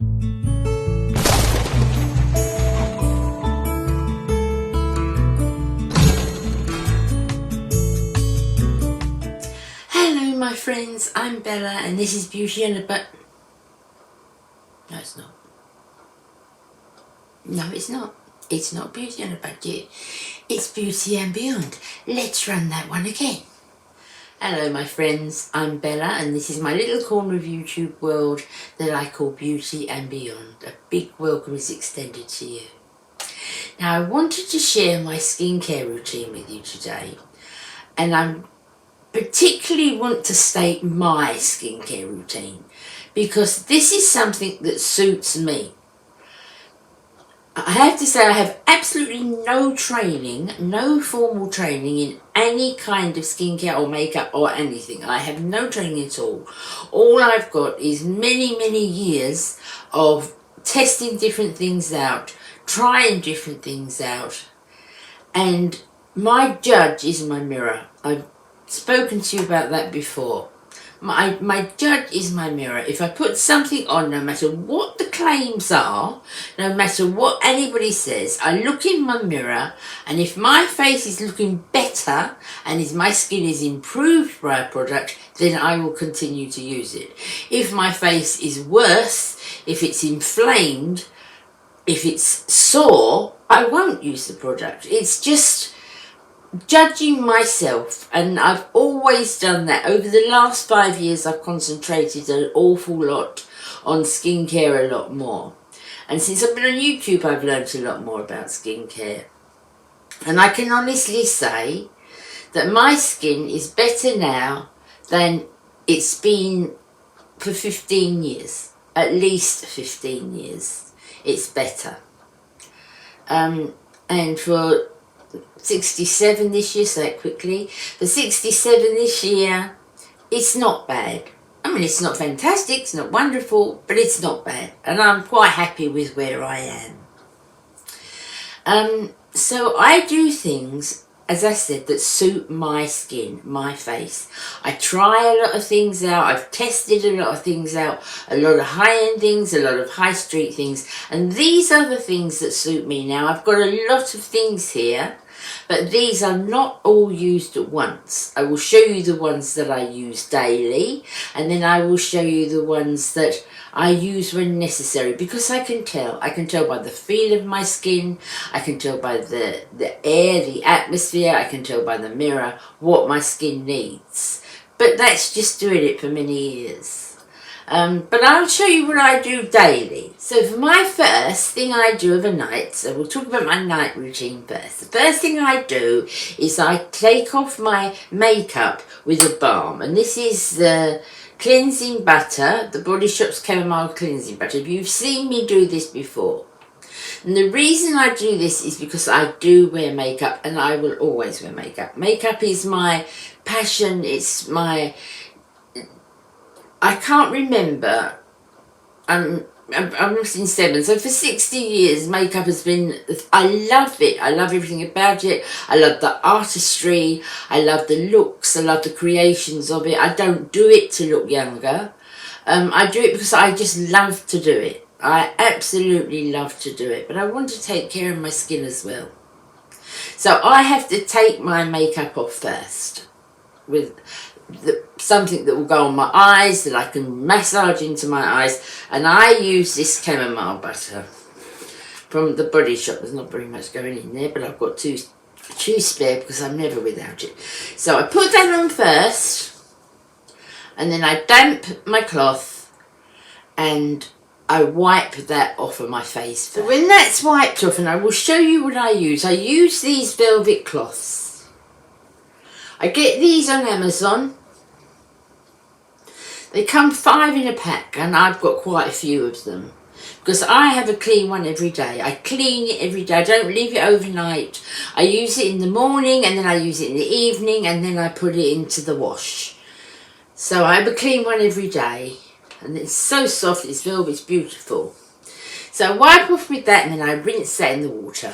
Hello my friends, I'm Bella and this is Beauty and a But. No, it's not. No, it's not. It's not Beauty and a Budget. It's Beauty and Beyond. Let's run that one again. Hello my friends, I'm Bella and this is my little corner of YouTube world that I call Beauty and Beyond. A big welcome is extended to you. Now I wanted to share my skincare routine with you today, and I particularly want to state my skincare routine because this is something that suits me. I have to say I have absolutely no training, no formal training in any kind of skincare or makeup or anything. I have no training at all. All I've got is many years of testing different things out, trying different things out, and my judge is my mirror. I've spoken to you about that before. My judge is my mirror. If I put something on, no matter what the claims are, no matter what anybody says, I look in my mirror, and if my face is looking better and if my skin is improved by a product, then I will continue to use it. If my face is worse, if it's inflamed, if it's sore, I won't use the product. It's just judging myself, and I've always done that. Over the last 5 years I've concentrated an awful lot on skincare, a lot more, and since I've been on YouTube I've learned a lot more about skincare, and I can honestly say that my skin is better now than it's been for 15 years, at least 15 years. It's better, and for 67 this year, so quickly. For 67 this year, it's not bad. I mean, it's not fantastic, it's not wonderful, but it's not bad. And I'm quite happy with where I am. So I do things, as I said, that suit my skin, my face. I try a lot of things out. I've tested a lot of things out, a lot of high-end things, a lot of high street things, and these are the things that suit me. Now I've got a lot of things here, but these are not all used at once. I will show you the ones that I use daily, and then I will show you the ones that I use when necessary, because I can tell by the feel of my skin, I can tell by the air, the atmosphere, I can tell by the mirror what my skin needs. But that's just doing it for many years. But I'll show you what I do daily. So for my first thing I do of a night, so we'll talk about my night routine first. The first thing I do is I take off my makeup with a balm, and this is the cleansing butter, the Body Shop's chamomile cleansing butter. You've seen me do this before. And the reason I do this is because I do wear makeup, and I will always wear makeup. Makeup is my passion, it's my... I can't remember, I'm 7, so for 60 years makeup has been, I love it, I love everything about it, I love the artistry, I love the looks, I love the creations of it. I don't do it to look younger, I do it because I just love to do it. I absolutely love to do it, but I want to take care of my skin as well. So I have to take my makeup off first with something that will go on my eyes, that I can massage into my eyes, and I use this chamomile butter from the Body Shop. There's not very much going in there, but I've got two spare because I'm never without it. So I put that on first, and then I damp my cloth and I wipe that off of my face. So when that's wiped off, and I will show you what I use these velvet cloths. I get these on Amazon. They come 5 in a pack, and I've got quite a few of them because I have a clean one every day. I clean it every day. I don't leave it overnight. I use it in the morning, and then I use it in the evening, and then I put it into the wash. So I have a clean one every day, and it's so soft, it's velvet, it's beautiful. So I wipe off with that, and then I rinse that in the water.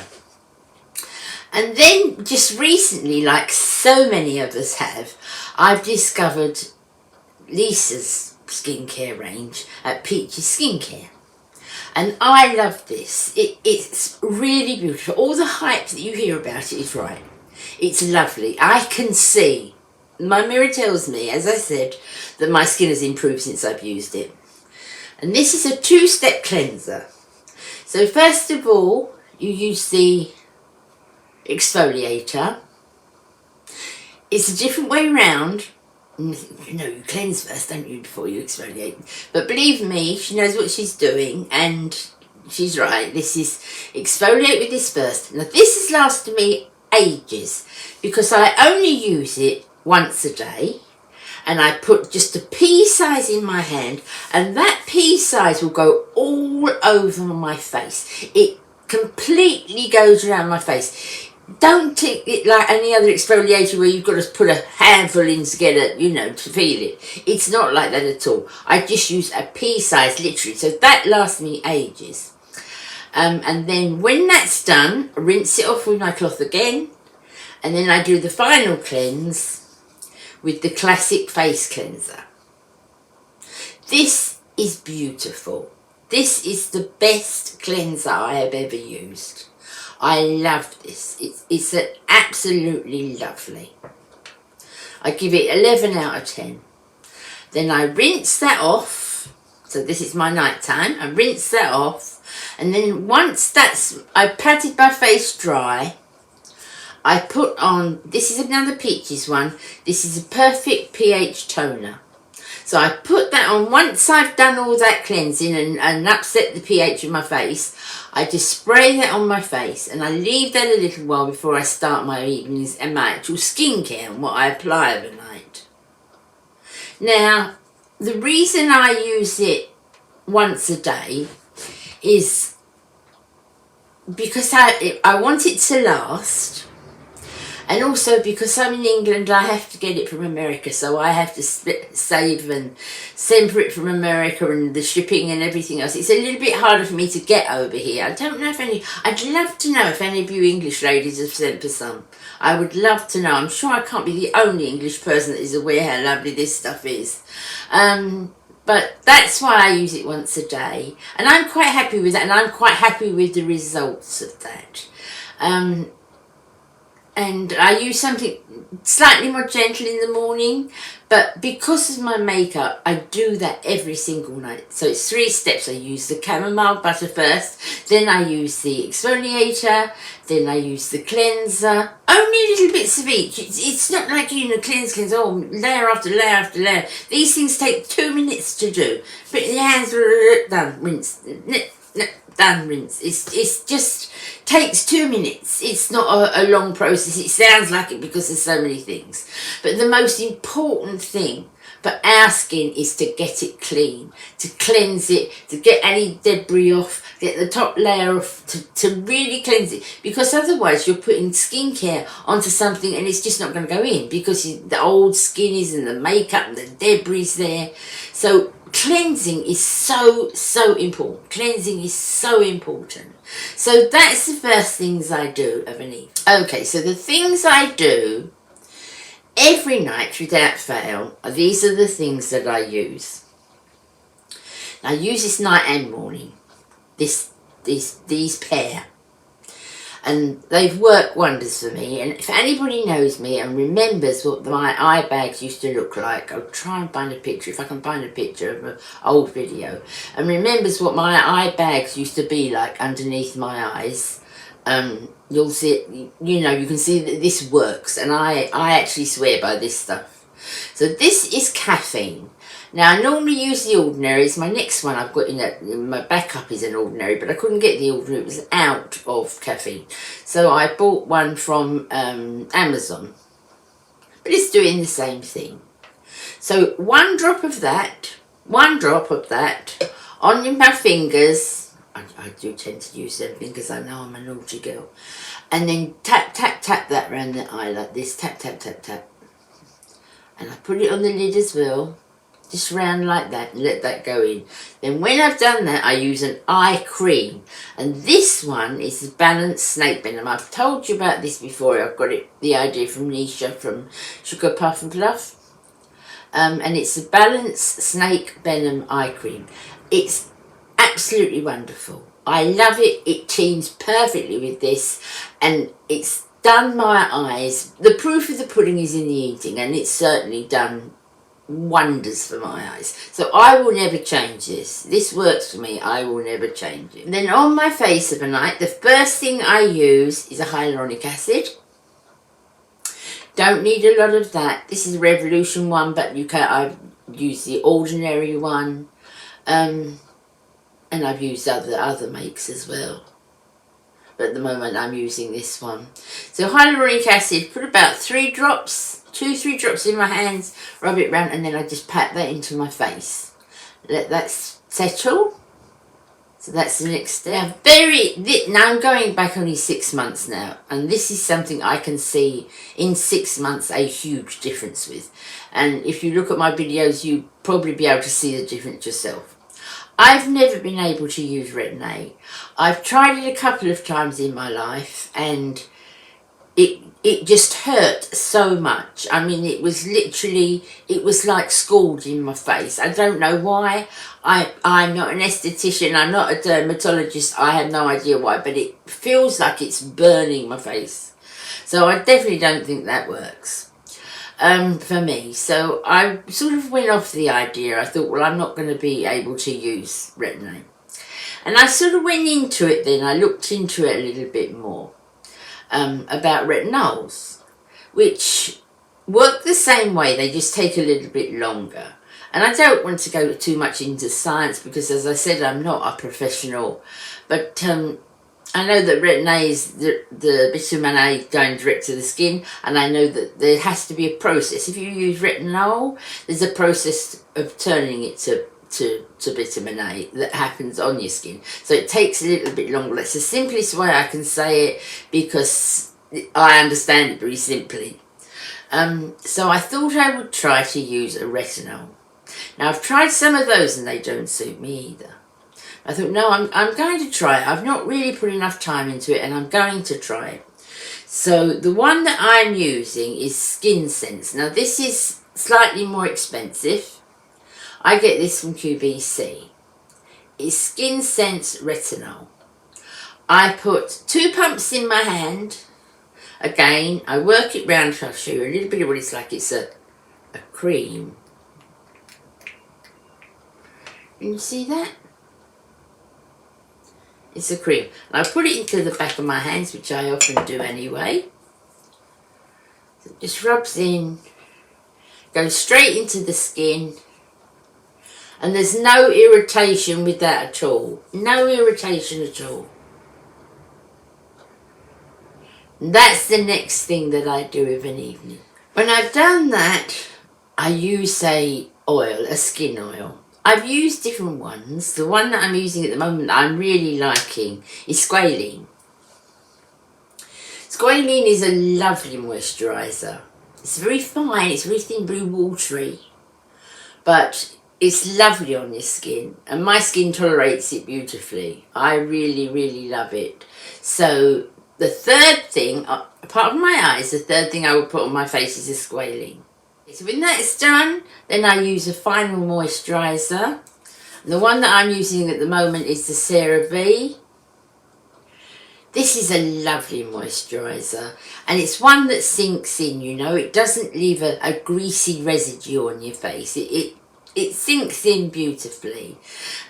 And then just recently, like so many of us have, I've discovered Lisa's skincare range at Peachy Skincare. And I love this. It's really beautiful. All the hype that you hear about it is right. It's lovely. I can see. My mirror tells me, as I said, that my skin has improved since I've used it. And this is a 2-step cleanser. So first of all, you use the exfoliator. It's a different way round. You know, you cleanse first, don't you, before you exfoliate. But believe me, she knows what she's doing, and she's right. This is exfoliate with this first. Now this has lasted me ages because I only use it once a day, and I put just a pea size in my hand, and that pea size will go all over my face. It completely goes around my face. Don't take it like any other exfoliator where you've got to put a handful in to get it, you know, to feel it. It's not like that at all. I just use a pea size, literally. So that lasts me ages. And then when that's done, I rinse it off with my cloth again. And then I do the final cleanse with the classic face cleanser. This is beautiful. This is the best cleanser I have ever used. I love this. It's absolutely lovely. I give it 11 out of 10. Then I rinse that off. So this is my night time. I rinse that off. And then once I've patted my face dry, I put on, this is another Peaches one. This is a perfect pH toner. So I put that on once I've done all that cleansing and upset the pH of my face. I just spray that on my face and I leave that a little while before I start my evenings and my actual skincare and what I apply overnight. Now, the reason I use it once a day is because I want it to last. And also because I'm in England, I have to get it from America, so I have to save and send for it from America and the shipping and everything else. It's a little bit harder for me to get over here. I don't know if I'd love to know if any of you English ladies have sent for some. I would love to know. I'm sure I can't be the only English person that is aware how lovely this stuff is. But that's why I use it once a day. And I'm quite happy with that, and I'm quite happy with the results of that. And I use something slightly more gentle in the morning, but because of my makeup, I do that every single night. So it's 3 steps. I use the chamomile butter first, then I use the exfoliator, then I use the cleanser. Only little bits of each. It's not like, you know, cleanse, layer after layer after layer. These things take 2 minutes to do. Put in your hands, done, rinse, done, rinse. It's just takes 2 minutes. It's not a long process. It sounds like it because there's so many things. But the most important thing for our skin is to get it clean, to cleanse it, to get any debris off, get the top layer off, to really cleanse it. Because otherwise you're putting skincare onto something and it's just not going to go in because the old skin is and the makeup and the debris is there. So cleansing is so important. Cleansing is so important. So that's the first things I do of an evening. Okay, so the things I do every night without fail, these are the things that I use. I use this night and morning. These pair. And they've worked wonders for me. And if anybody knows me and remembers what my eye bags used to look like, I'll try and find a picture, if I can find a picture of an old video, and remembers what my eye bags used to be like underneath my eyes, you'll see it, you know, you can see that this works. And I actually swear by this stuff. So this is caffeine. Now, I normally use the ordinaries. My next one I've got in my backup is an ordinary, but I couldn't get the ordinary. It was out of caffeine. So I bought one from Amazon. But it's doing the same thing. So 1 drop of that on my fingers. I do tend to use them because I know I'm a naughty girl. And then tap that around the eye like this. Tap. And I put it on the lid as well. Just round like that and let that go in. Then when I've done that, I use an eye cream. And this one is the Balanced Snake Venom. I've told you about this before. I've got the idea from Nisha from Sugar Puff and Fluff. And it's the Balanced Snake Venom Eye Cream. It's absolutely wonderful. I love it. It teams perfectly with this, and it's done my eyes. The proof of the pudding is in the eating, and it's certainly done wonders for my eyes. So I will never change this. This works for me. I will never change it. And then on my face of a night, the first thing I use is a hyaluronic acid. Don't need a lot of that. This is a Revolution one, but I've used the ordinary one. And I've used other makes as well. But at the moment I'm using this one. So hyaluronic acid, put about 3 drops, 2-3 drops in my hands, rub it round, and then I just pat that into my face. Let that settle. So that's the next step. Now I'm going back only 6 months now, and this is something I can see in 6 months a huge difference with. And if you look at my videos, you'll probably be able to see the difference yourself. I've never been able to use Retin-A. I've tried it a couple of times in my life, and it just hurt so much. I mean, it was like scalding my face. I don't know why. I'm not an esthetician, I'm not a dermatologist, I have no idea why, but it feels like it's burning my face. So I definitely don't think that works for me. So I sort of went off the idea. I thought, well, I'm not going to be able to use Retin-A. And I sort of went into it then. I looked into it a little bit more about retinols, which work the same way. They just take a little bit longer. And I don't want to go too much into science because, as I said, I'm not a professional. But I know that Retin-A is the vitamin A going direct to the skin, and I know that there has to be a process. If you use retinol, there's a process of turning it to vitamin A that happens on your skin. So it takes a little bit longer. That's the simplest way I can say it because I understand it very simply. So I thought I would try to use a retinol. Now I've tried some of those and they don't suit me either. I thought, no, I'm going to try it. I've not really put enough time into it, and I'm going to try it. So the one that I'm using is Skin Sense. Now this is slightly more expensive. I get this from QVC. It's Skin Sense Retinol. I put 2 pumps in my hand. Again, I work it round. I'll show you a little bit of what it's like. It's a cream. Can you see that? It's a cream. And I put it into the back of my hands, which I often do anyway. So it just rubs in, goes straight into the skin, and there's no irritation with that at all. No irritation at all. And that's the next thing that I do of an evening. When I've done that, I use a skin oil. I've used different ones. The one that I'm using at the moment that I'm really liking is squalene. Squalene is a lovely moisturiser. It's very fine, it's very thin, very watery, but it's lovely on your skin, and my skin tolerates it beautifully. I really, really love it. So the third thing, apart from my eyes, the third thing I will put on my face is a squalene. So when that's done, then I use a final moisturiser. And the one that I'm using at the moment is the CeraVe. This is a lovely moisturiser, and it's one that sinks in, you know. It doesn't leave a greasy residue on your face. It sinks in beautifully,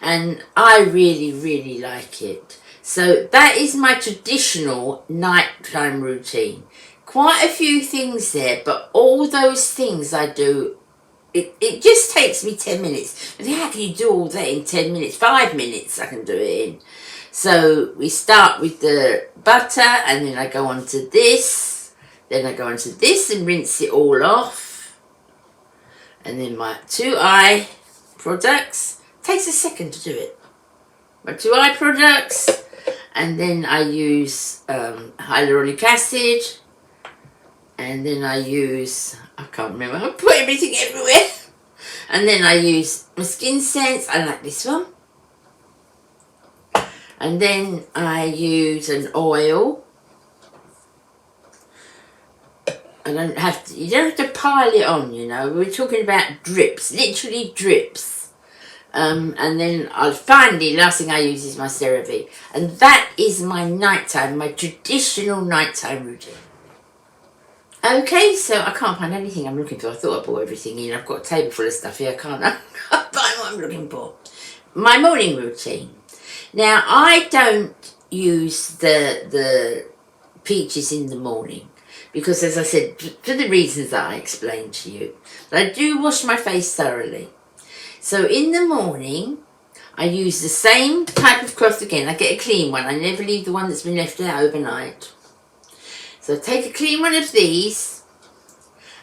and I really, really like it. So that is my traditional nighttime routine. Quite a few things there, but all those things I do, it just takes me 10 minutes. But how can you do all that in 10 minutes? 5 minutes I can do it in. So we start with the butter, and then I go on to this. Then I go on to this and rinse it all off. And then my 2 eye products. Takes a second to do it. My 2 eye products. And then I use hyaluronic acid. And then I use, I can't remember, I put everything everywhere. And then I use my Skin Sense, I like this one. And then I use an oil. You don't have to pile it on, you know. We're talking about drips, literally drips. And then finally, last thing I use is my CeraVe. And that is my nighttime, my traditional nighttime routine. Okay, so I can't find anything I'm looking for. I thought I brought everything in. I've got a table full of stuff here. I can't find what I'm looking for. My morning routine. Now, I don't use the peaches in the morning because, as I said, for the reasons that I explained to you, I do wash my face thoroughly. So in the morning, I use the same type of cloth again. I get a clean one. I never leave the one that's been left out overnight. So I take a clean one of these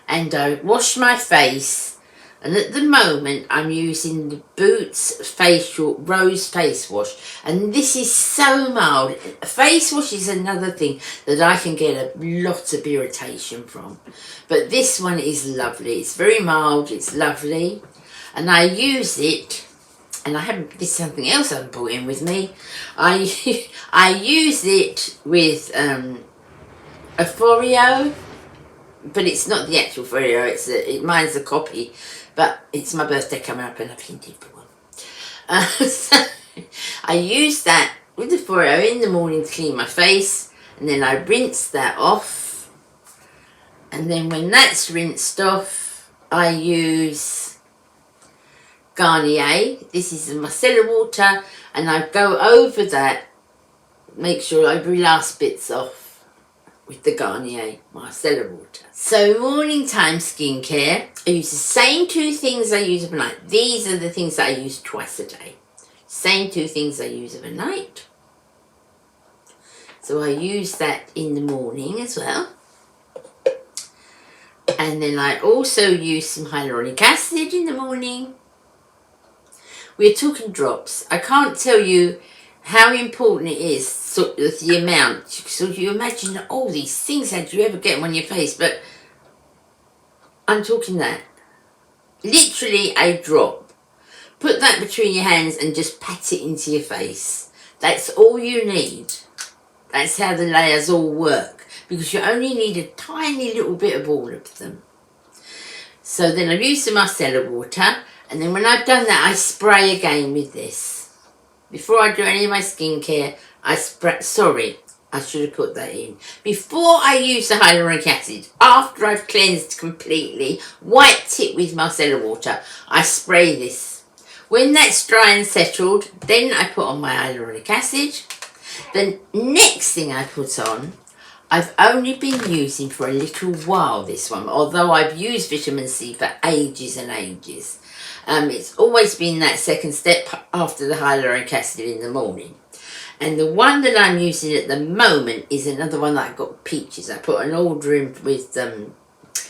and I wash my face. And at the moment, I'm using the Boots Facial Rose Face Wash. And this is so mild. Face wash is another thing that I can get a lot of irritation from. But this one is lovely. It's very mild. It's lovely. And I use it, and this is something else I've brought in with me. I use it with a Foreo, but it's not the actual Foreo, mine's a copy, but it's my birthday coming up and I've hinted for one. So I use that with the Foreo in the morning to clean my face, and then I rinse that off, and then when that's rinsed off, I use Garnier. This is the micellar water, and I go over that, make sure every last bit's off with the Garnier micellar water. So morning time skincare, I use the same two things I use overnight. These are the things that I use twice a day. Same two things I use overnight. So I use that in the morning as well. And then I also use some hyaluronic acid in the morning. We're talking drops. I can't tell you how important it is, sort of the amount. So you imagine all these things, how do you ever get them on your face? But I'm talking that. Literally a drop. Put that between your hands and just pat it into your face. That's all you need. That's how the layers all work. Because you only need a tiny little bit of all of them. So then I use the micellar water. And then when I've done that, I spray again with this. Before I do any of my skincare, I spray... Sorry, I should have put that in. Before I use the hyaluronic acid, after I've cleansed completely, wiped it with micellar water, I spray this. When that's dry and settled, then I put on my hyaluronic acid. The next thing I put on, I've only been using for a little while this one, although I've used vitamin C for ages and ages. It's always been that second step after the hyaluronic acid in the morning. And the one that I'm using at the moment is another one that I've got peaches. I put an order in with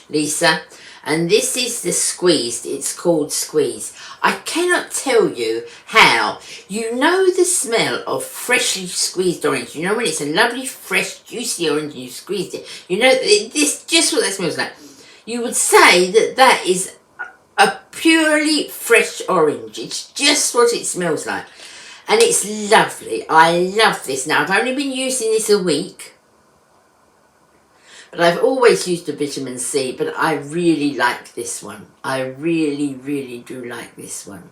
Lisa. And this is the squeezed. It's called Squeeze. I cannot tell you how. You know the smell of freshly squeezed orange. You know when it's a lovely, fresh, juicy orange and you squeezed it. You know, this just what that smells like. You would say that that is a purely fresh orange. It's just what it smells like. And it's lovely. I love this. Now, I've only been using this a week. But I've always used a vitamin C. But I really like this one. I really, really do like this one.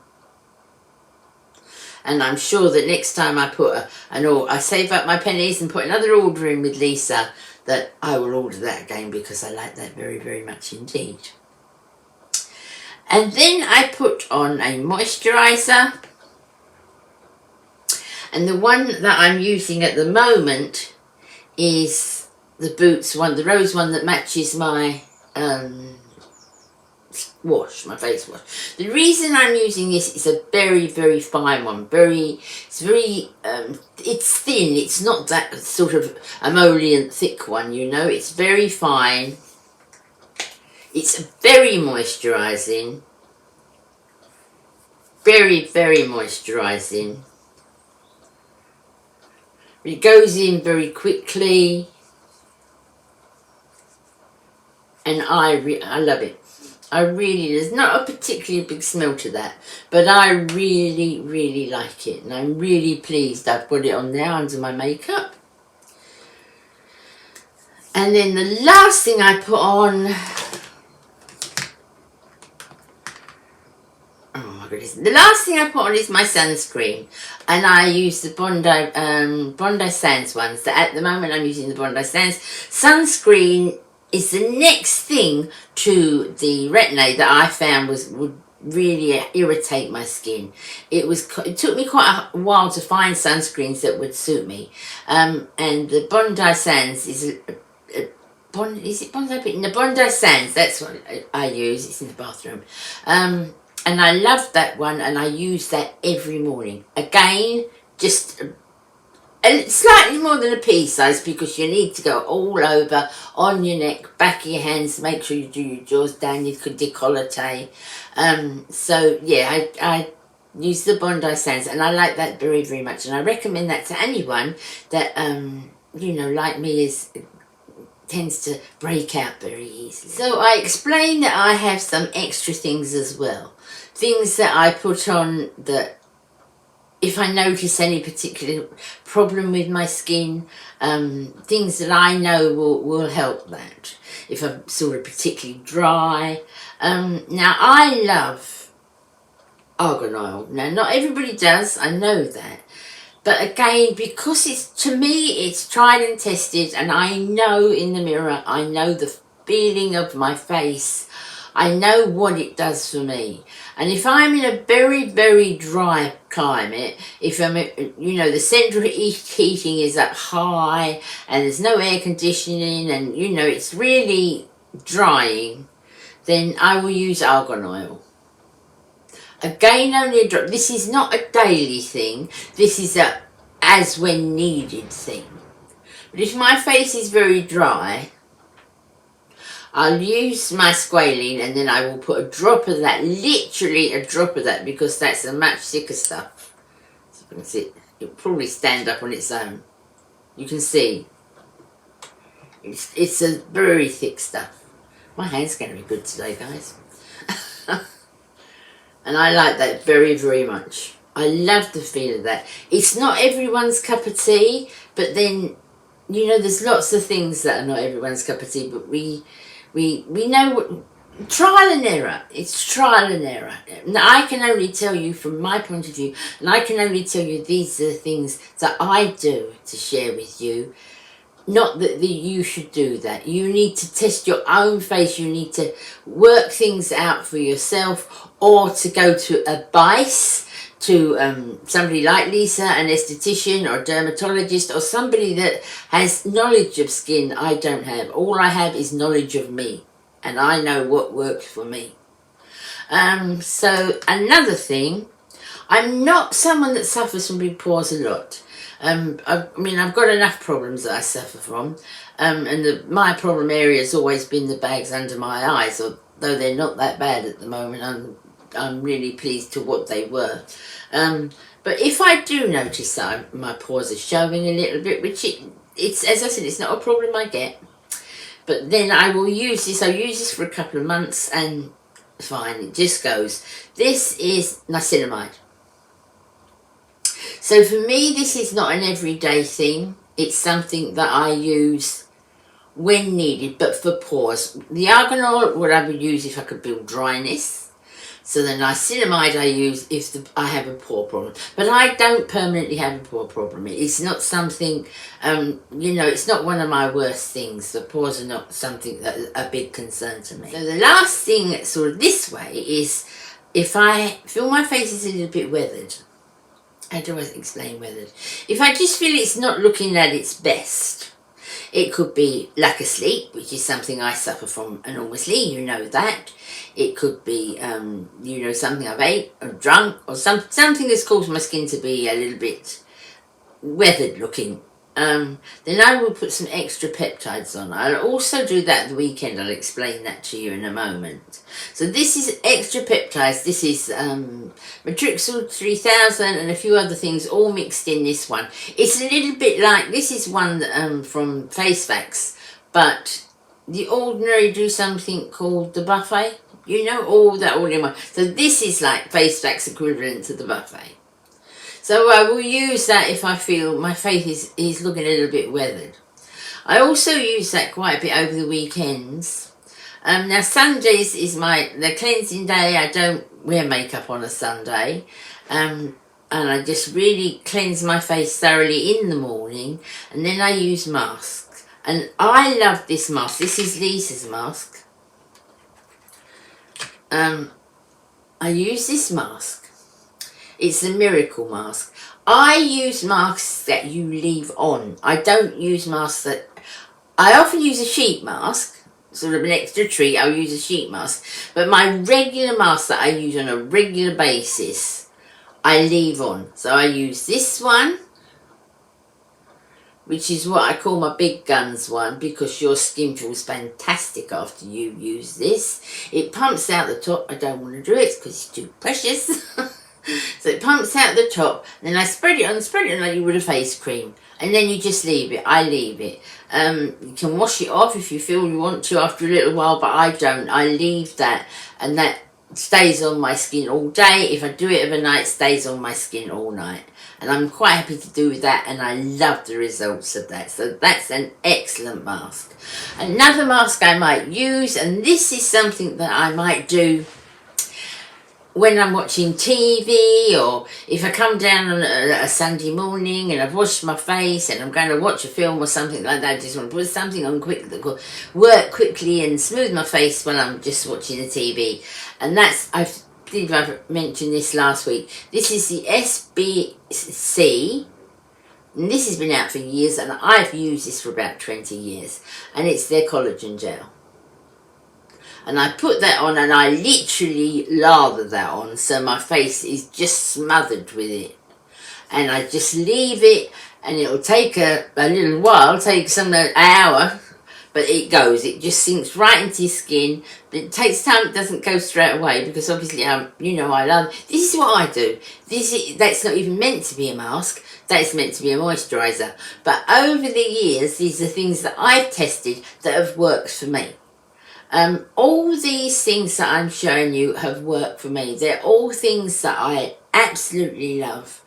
And I'm sure that next time I put I save up my pennies and put another order in with Lisa, that I will order that again because I like that very, very much indeed. And then I put on a moisturiser. And the one that I'm using at the moment is the Boots one, the rose one that matches my wash, my face wash. The reason I'm using this is a very, very fine one. It's thin. It's not that sort of emollient thick one, you know. It's very fine. It's very moisturising. Very, very moisturising. It goes in very quickly. And I love it. There's not a particularly big smell to that. But I really, really like it. And I'm really pleased I've put it on now under my makeup. And then the last thing I put on... goodness. The last thing I put on is my sunscreen, and I use the Bondi Sands ones. At the moment I'm using the Bondi Sands. Sunscreen is the next thing to the Retin-A that I found would really irritate my skin. It took me quite a while to find sunscreens that would suit me, and the Bondi Sands is is it Bondi? No, Bondi Sands, that's what I use. It's in the bathroom. And I love that one, and I use that every morning. Again, just slightly more than a pea size, because you need to go all over, on your neck, back of your hands, make sure you do your jaws down, your décolleté. So yeah, I use the Bondi Sands, and I like that very, very much, and I recommend that to anyone that, you know, like me, tends to break out very easily. So I explained that I have some extra things as well. Things that I put on that if I notice any particular problem with my skin, things that I know will help that. If I'm sort of particularly dry. Now I love argan oil. Now not everybody does, I know that. But again, because to me, it's tried and tested, and I know in the mirror, I know the feeling of my face. I know what it does for me. And if I'm in a very, very dry climate, if I'm, you know, the central heating is up high, and there's no air conditioning, and, you know, it's really drying, then I will use argan oil. Again, only a drop. This is not a daily thing. This is a as when needed thing. But if my face is very dry, I'll use my squalene, and then I will put a drop of that, literally a drop of that, because that's a much thicker stuff. So you can see, it'll probably stand up on its own. You can see. It's a very thick stuff. My hand's going to be good today, guys. And I like that very, very much. I love the feel of that. It's not everyone's cup of tea, but then, you know, there's lots of things that are not everyone's cup of tea, but we know what, trial and error. It's trial and error. Now, I can only tell you from my point of view, and I can only tell you these are the things that I do to share with you. Not that you should do that. You need to test your own face. You need to work things out for yourself, or to go to a BICE, to somebody like Lisa, an esthetician or a dermatologist, or somebody that has knowledge of skin I don't have. All I have is knowledge of me, and I know what works for me. So another thing, I'm not someone that suffers from big pores a lot. I mean, I've got enough problems that I suffer from, and my problem area has always been the bags under my eyes, although they're not that bad at the moment. I'm really pleased to what they were. But if I do notice that my pores are showing a little bit, which it's, as I said, it's not a problem I get, but then I will use this. I'll use this for a couple of months, and fine, it just goes. This is niacinamide. So for me, this is not an everyday thing. It's something that I use when needed, but for pores. The argan oil, what I would use if I could build dryness. So the niacinamide I use if I have a pore problem. But I don't permanently have a pore problem. It's not something, you know, it's not one of my worst things. The pores are not something that's a big concern to me. So the last thing sort of this way is if I feel my face is a little bit weathered. How do I explain weathered? If I just feel it's not looking at its best, it could be lack of sleep, which is something I suffer from enormously, you know that. It could be, you know, something I've ate or drunk, or something that's caused my skin to be a little bit weathered looking. Then I will put some extra peptides on. I'll also do that at the weekend. I'll explain that to you in a moment. So this is extra peptides. This is Matrixyl 3000 and a few other things all mixed in this one. It's a little bit like, this is one from Face Facts, but the Ordinary do something called the Buffet. You know, all that all in one. So this is like Face Facts equivalent to the Buffet. So I will use that if I feel my face is looking a little bit weathered. I also use that quite a bit over the weekends. Now Sundays is the cleansing day. I don't wear makeup on a Sunday. And I just really cleanse my face thoroughly in the morning, and then I use masks. And I love this mask. This is Lisa's mask. I use this mask. It's a miracle mask. I use masks that you leave on. I don't use masks that... I often use a sheet mask, sort of an extra treat. I'll use a sheet mask. But my regular mask that I use on a regular basis, I leave on. So I use this one, which is what I call my big guns one, because your skin feels fantastic after you use this. It pumps out the top. I don't want to do it because it's too precious. So it pumps out the top, and then I spread it on like you would a face cream, and then you just leave it. I leave it. You can wash it off if you feel you want to after a little while, but I don't. I leave that, and that stays on my skin all day. If I do it overnight, it stays on my skin all night. And I'm quite happy to do that, and I love the results of that. So that's an excellent mask. Another mask I might use, and this is something that I might do when I'm watching TV, or if I come down on a Sunday morning and I've washed my face and I'm going to watch a film or something like that, I just want to put something on quick that will work quickly and smooth my face when I'm just watching the TV. And that's, I think I've mentioned this last week. This is the SBC, and this has been out for years, and I've used this for about 20 years, and it's their collagen gel. And I put that on, and I literally lather that on, so my face is just smothered with it. And I just leave it, and it'll take a little while, take some an hour, but it just sinks right into your skin. But it takes time, it doesn't go straight away, because obviously, I love, this is what I do. That's not even meant to be a mask, that's meant to be a moisturiser. But over the years, these are things that I've tested that have worked for me. All these things that I'm showing you have worked for me. They're all things that I absolutely love.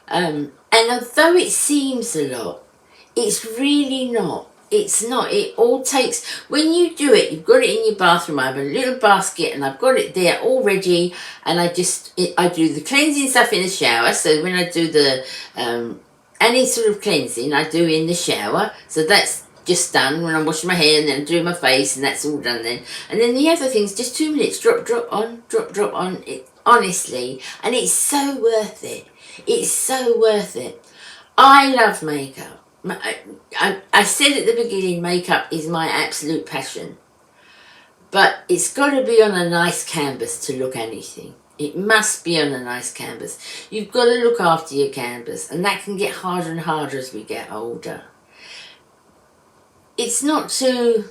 And although it seems a lot, it's really not. It's not. It all takes... When you do it, you've got it in your bathroom. I have a little basket and I've got it there all ready. And I do the cleansing stuff in the shower. So when I do the... any sort of cleansing, I do in the shower. So that's just done when I'm washing my hair, and then do my face, and that's all done then. And then the other thing's just 2 minutes, drop on, drop on, honestly, and it's so worth it. It's so worth it. I love makeup. I said at the beginning, makeup is my absolute passion, but it's got to be on a nice canvas to look anything. It must be on a nice canvas. You've got to look after your canvas, and that can get harder and harder as we get older. It's not to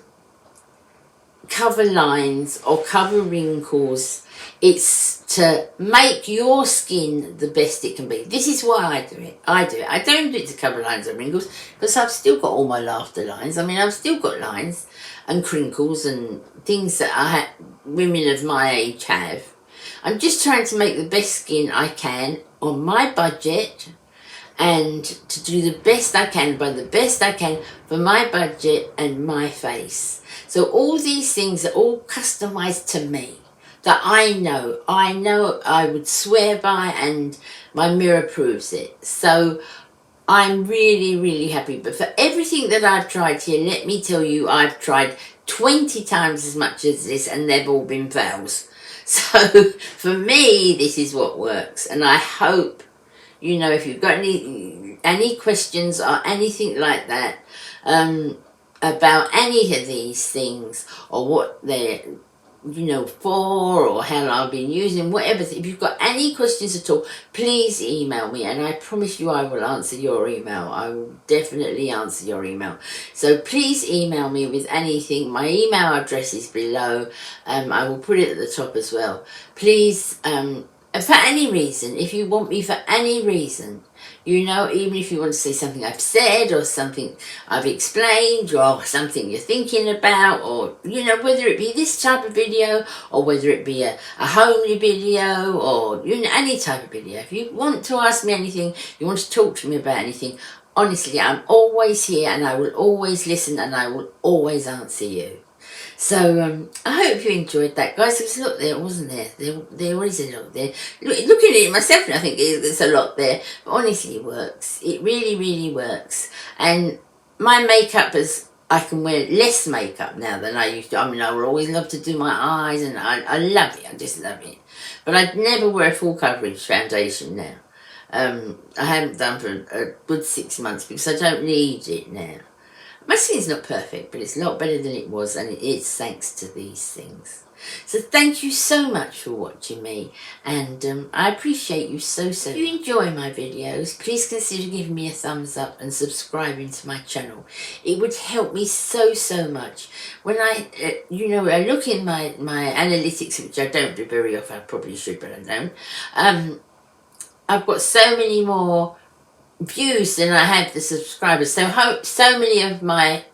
cover lines or cover wrinkles. It's to make your skin the best it can be. This is why I do it. I don't do it to cover lines and wrinkles, because I've still got all my laughter lines. I mean, I've still got lines and crinkles and things that women of my age have. I'm just trying to make the best skin I can on my budget, and to do the best I can, by the best I can, for my budget and my face. So all these things are all customised to me, that I know I would swear by, and my mirror proves it. So I'm really, really happy. But for everything that I've tried here, let me tell you, I've tried 20 times as much as this, and they've all been fails. So for me, this is what works. And I hope, if you've got any questions or anything like that about any of these things, or what they're for, or how long I've been using, whatever. If you've got any questions at all, please email me, and I promise you I will answer your email. I will definitely answer your email. So please email me with anything. My email address is below. I will put it at the top as well. Please, for any reason, if you want me for any reason, even if you want to say something I've said, or something I've explained, or something you're thinking about, or, whether it be this type of video, or whether it be a homely video, or, any type of video. If you want to ask me anything, you want to talk to me about anything, honestly, I'm always here, and I will always listen, and I will always answer you. So I hope you enjoyed that, guys. There was a lot there, wasn't there? There is a lot there. Looking at it myself, and I think there's a lot there. But honestly, it works. It really, really works. And my makeup is, I can wear less makeup now than I used to. I mean, I would always love to do my eyes, and I love it. I just love it. But I'd never wear a full coverage foundation now. I haven't done for a good 6 months because I don't need it now. My skin's not perfect, but it's a lot better than it was, and it's thanks to these things. So thank you so much for watching me, and I appreciate you so. If you enjoy my videos, please consider giving me a thumbs up and subscribing to my channel. It would help me so much. When I look in my analytics, which I don't do very often, I probably should, but I don't. I've got so many more views than I have the subscribers. So many of my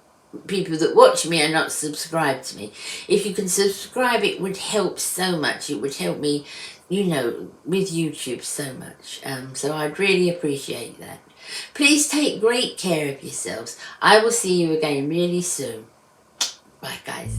people that watch me are not subscribed to me. If you can subscribe, it would help so much. It would help me, with YouTube so much. So I'd really appreciate that. Please take great care of yourselves. I will see you again really soon. Bye, guys.